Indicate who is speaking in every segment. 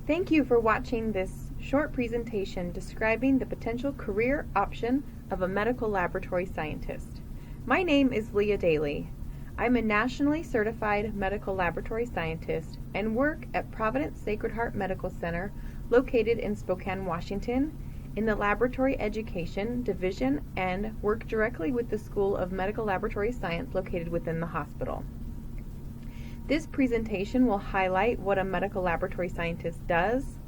Speaker 1: Thank you for watching this short presentation describing the potential career option of a medical laboratory scientist. My name is Leah Daly. I'm a nationally certified medical laboratory scientist and work at Providence Sacred Heart Medical Center located in Spokane, Washington, in the Laboratory Education Division and work directly with the School of Medical Laboratory Science located within the hospital. This presentation will highlight what a medical laboratory scientist does,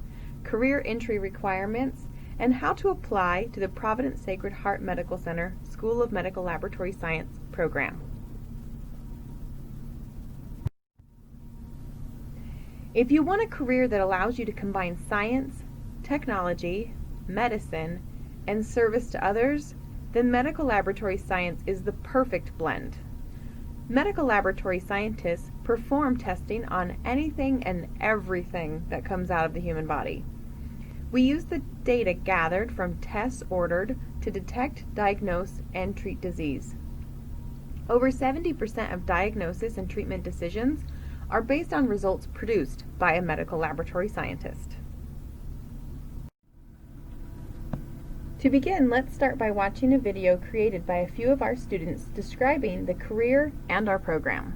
Speaker 1: career entry requirements, and how to apply to the Providence Sacred Heart Medical Center School of Medical Laboratory Science program. If you want a career that allows you to combine science, technology, medicine, and service to others, then medical laboratory science is the perfect blend. Medical laboratory scientists perform testing on anything and everything that comes out of the human body. We use the data gathered from tests ordered to detect, diagnose, and treat disease. Over 70% of diagnosis and treatment decisions are based on results produced by a medical laboratory scientist. To begin, let's start by watching a video created by a few of our students describing the career and our program.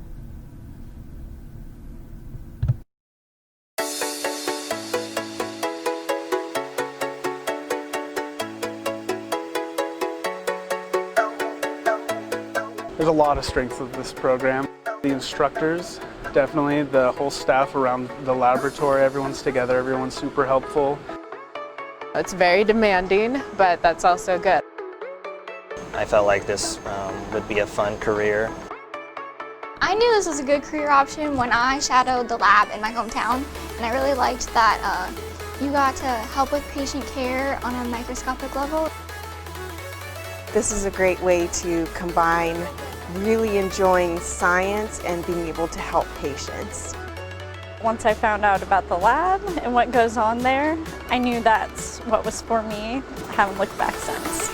Speaker 2: There's a lot of strengths of this program. The instructors, definitely, the whole staff around the laboratory, everyone's together, everyone's super helpful.
Speaker 3: It's very demanding, but that's also good.
Speaker 4: I felt like this would be a fun career.
Speaker 5: I knew this was a good career option when I shadowed the lab in my hometown, and I really liked that you got to help with patient care on a microscopic level.
Speaker 6: This is a great way to combine really enjoying science and being able to help patients.
Speaker 7: Once I found out about the lab and what goes on there, I knew that's what was for me. I haven't looked back since.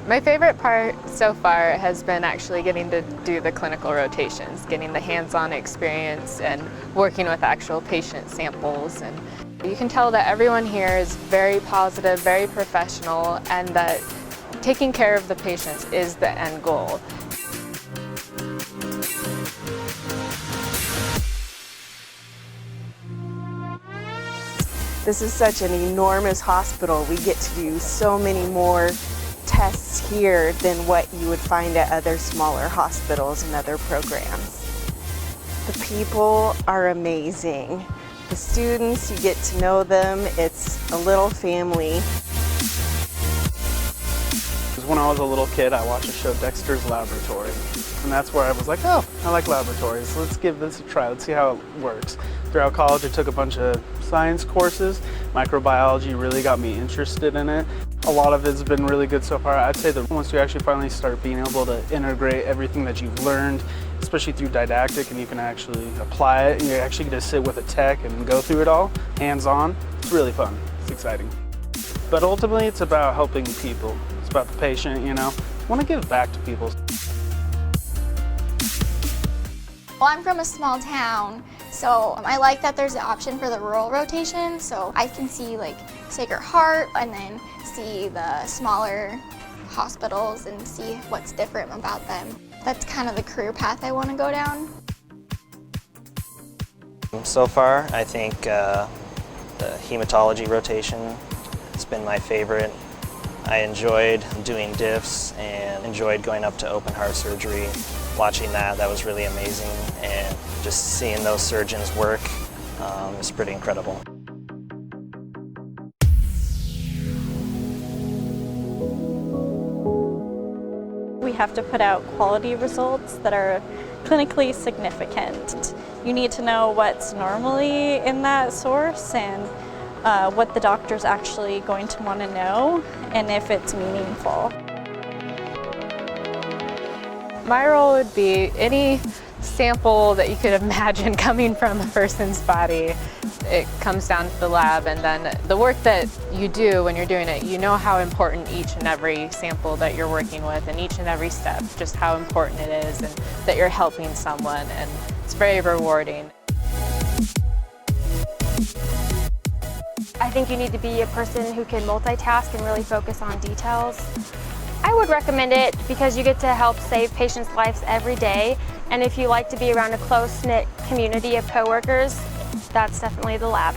Speaker 3: My favorite part so far has been actually getting to do the clinical rotations, getting the hands-on experience and working with actual patient samples. And you can tell that everyone here is very positive, very professional, and that taking care of the patients is the end goal.
Speaker 6: This is such an enormous hospital. We get to do so many more tests here than what you would find at other smaller hospitals and other programs. The people are amazing. The students, you get to know them. It's a little family.
Speaker 2: When I was a little kid, I watched a show, Dexter's Laboratory, and that's where I was like, oh, I like laboratories. Let's give this a try. Let's see how it works. Throughout college, I took a bunch of science courses. Microbiology really got me interested in it. A lot of it's been really good so far. I'd say that once you actually finally start being able to integrate everything that you've learned, especially through didactic, and you can actually apply it, and you actually get to sit with a tech and go through it all, hands-on, it's really fun. It's exciting. But ultimately, it's about helping people. It's about the patient, you know. I want to give back to people.
Speaker 5: Well, I'm from a small town, so I like that there's an option for the rural rotation, so I can see like Sacred Heart and then see the smaller hospitals and see what's different about them. That's kind of the career path I want to go down.
Speaker 4: So far, I think the hematology rotation has been my favorite. I enjoyed doing diffs and enjoyed going up to open heart surgery. Watching that was really amazing, and just seeing those surgeons work is pretty incredible.
Speaker 7: We have to put out quality results that are clinically significant. You need to know what's normally in that source and what the doctor's actually going to want to know and if it's meaningful.
Speaker 3: My role would be any sample that you could imagine coming from a person's body. It comes down to the lab, and then the work that you do when you're doing it, you know how important each and every sample that you're working with and each and every step, just how important it is, and that you're helping someone, and it's very rewarding.
Speaker 8: I think you need to be a person who can multitask and really focus on details. I would recommend it because you get to help save patients' lives every day, and if you like to be around a close-knit community of coworkers, that's definitely the lab.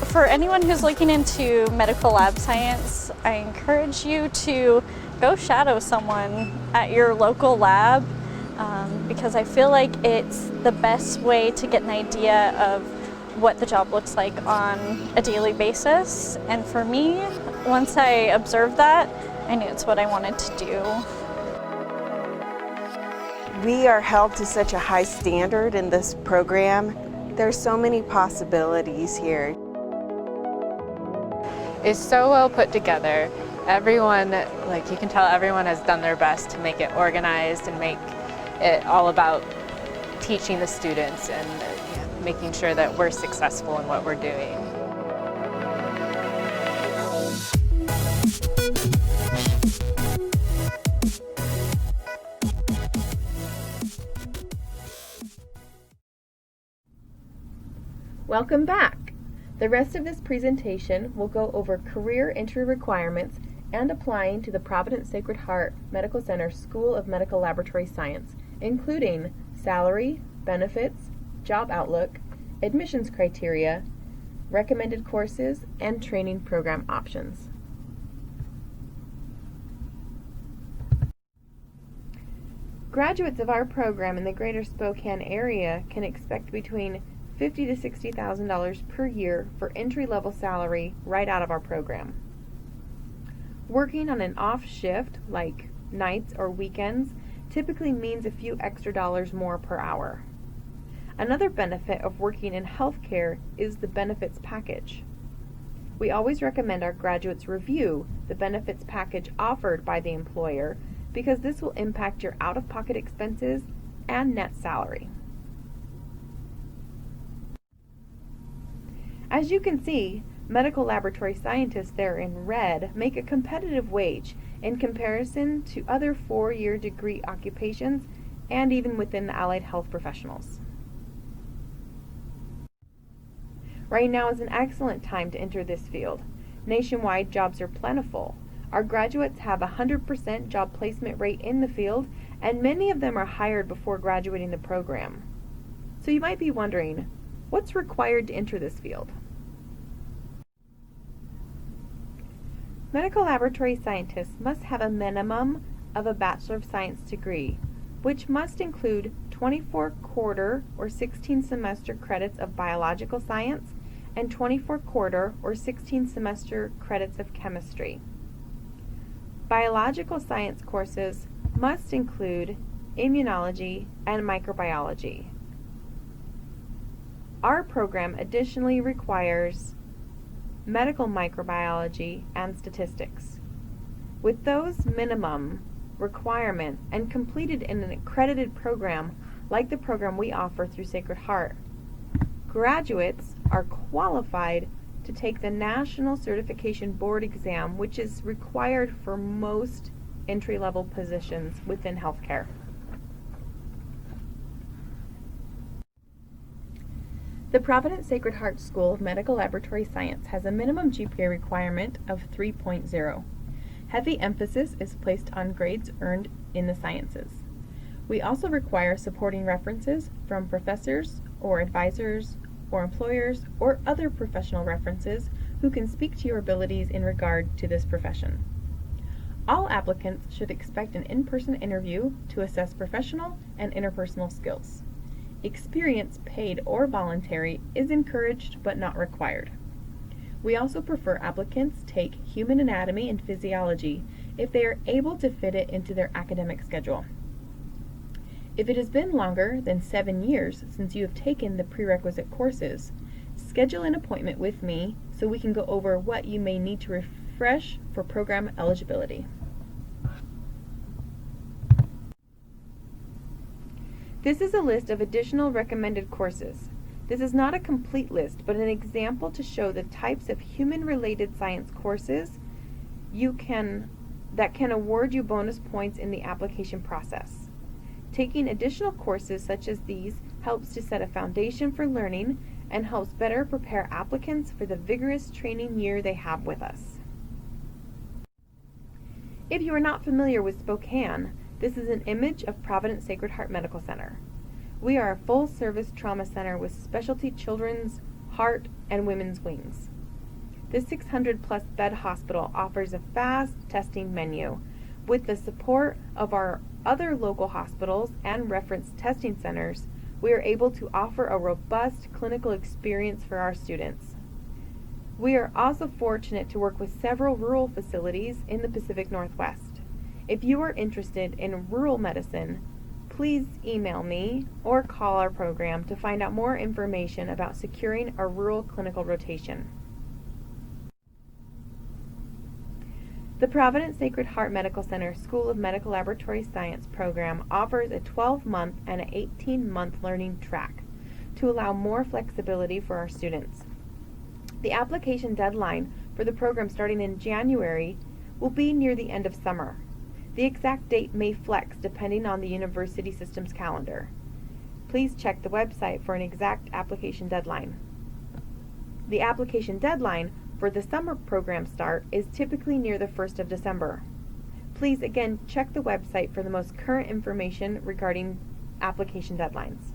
Speaker 7: For anyone who's looking into medical lab science, I encourage you to go shadow someone at your local lab because I feel like it's the best way to get an idea of what the job looks like on a daily basis. And for me, once I observed that, I knew it's what I wanted to do.
Speaker 6: We are held to such a high standard in this program. There's so many possibilities here.
Speaker 3: It's so well put together. Everyone, like you can tell, everyone has done their best to make it organized and make it all about teaching the students and making sure that we're successful in what we're doing.
Speaker 1: Welcome back! The rest of this presentation will go over career entry requirements and applying to the Providence Sacred Heart Medical Center School of Medical Laboratory Science, including salary, benefits, job outlook, admissions criteria, recommended courses, and training program options. Graduates of our program in the greater Spokane area can expect between $50,000 to $60,000 per year for entry-level salary right out of our program. Working on an off shift, like nights or weekends, typically means a few extra dollars more per hour. Another benefit of working in healthcare is the benefits package. We always recommend our graduates review the benefits package offered by the employer because this will impact your out-of-pocket expenses and net salary. As you can see, medical laboratory scientists there in red make a competitive wage in comparison to other four-year degree occupations and even within the allied health professionals. Right now is an excellent time to enter this field. Nationwide, jobs are plentiful. Our graduates have a 100% job placement rate in the field, and many of them are hired before graduating the program. So you might be wondering, what's required to enter this field? Medical laboratory scientists must have a minimum of a Bachelor of Science degree, which must include 24 quarter or 16 semester credits of biological science and 24 quarter or 16 semester credits of chemistry. Biological science courses must include immunology and microbiology. Our program additionally requires medical microbiology and statistics. With those minimum requirements and completed in an accredited program like the program we offer through Sacred Heart, graduates are qualified to take the National Certification Board exam, which is required for most entry-level positions within healthcare. The Providence Sacred Heart School of Medical Laboratory Science has a minimum GPA requirement of 3.0. Heavy emphasis is placed on grades earned in the sciences. We also require supporting references from professors or advisors or employers or other professional references who can speak to your abilities in regard to this profession. All applicants should expect an in-person interview to assess professional and interpersonal skills. Experience, paid or voluntary, is encouraged but not required. We also prefer applicants take human anatomy and physiology if they are able to fit it into their academic schedule. If it has been longer than 7 years since you have taken the prerequisite courses, schedule an appointment with me so we can go over what you may need to fresh for program eligibility. This is a list of additional recommended courses. This is not a complete list, but an example to show the types of human-related science courses that can award you bonus points in the application process. Taking additional courses such as these helps to set a foundation for learning and helps better prepare applicants for the vigorous training year they have with us. If you are not familiar with Spokane, this is an image of Providence Sacred Heart Medical Center. We are a full-service trauma center with specialty children's, heart, and women's wings. This 600-plus bed hospital offers a fast testing menu. With the support of our other local hospitals and reference testing centers, we are able to offer a robust clinical experience for our students. We are also fortunate to work with several rural facilities in the Pacific Northwest. If you are interested in rural medicine, please email me or call our program to find out more information about securing a rural clinical rotation. The Providence Sacred Heart Medical Center School of Medical Laboratory Science program offers a 12-month and an 18-month learning track to allow more flexibility for our students. The application deadline for the program starting in January will be near the end of summer. The exact date may flex depending on the university system's calendar. Please check the website for an exact application deadline. The application deadline for the summer program start is typically near the 1st of December. Please again check the website for the most current information regarding application deadlines.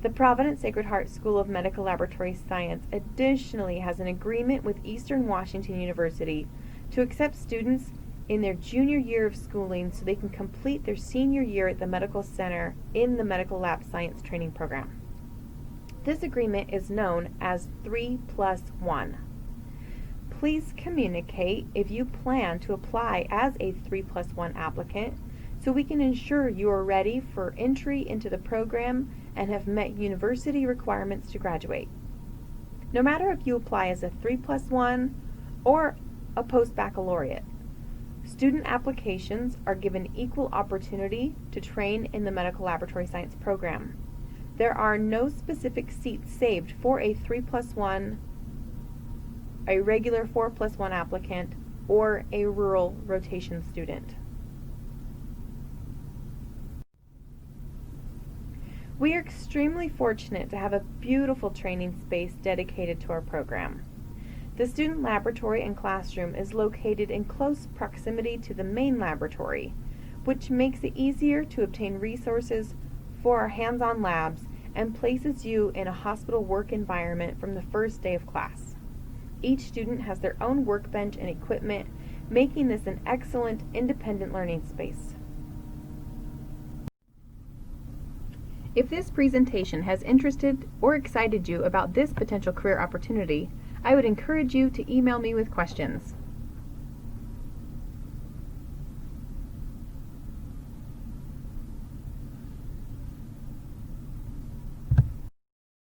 Speaker 1: The Providence Sacred Heart School of Medical Laboratory Science additionally has an agreement with Eastern Washington University to accept students in their junior year of schooling so they can complete their senior year at the medical center in the medical lab science training program. This agreement is known as 3+1. Please communicate if you plan to apply as a 3+1 applicant so we can ensure you are ready for entry into the program and have met university requirements to graduate. No matter if you apply as a 3+1 or a post-baccalaureate, student applications are given equal opportunity to train in the medical laboratory science program. There are no specific seats saved for a 3+1, a regular 4+1 applicant, or a rural rotation student. We are extremely fortunate to have a beautiful training space dedicated to our program. The student laboratory and classroom is located in close proximity to the main laboratory, which makes it easier to obtain resources for our hands-on labs and places you in a hospital work environment from the first day of class. Each student has their own workbench and equipment, making this an excellent independent learning space. If this presentation has interested or excited you about this potential career opportunity, I would encourage you to email me with questions.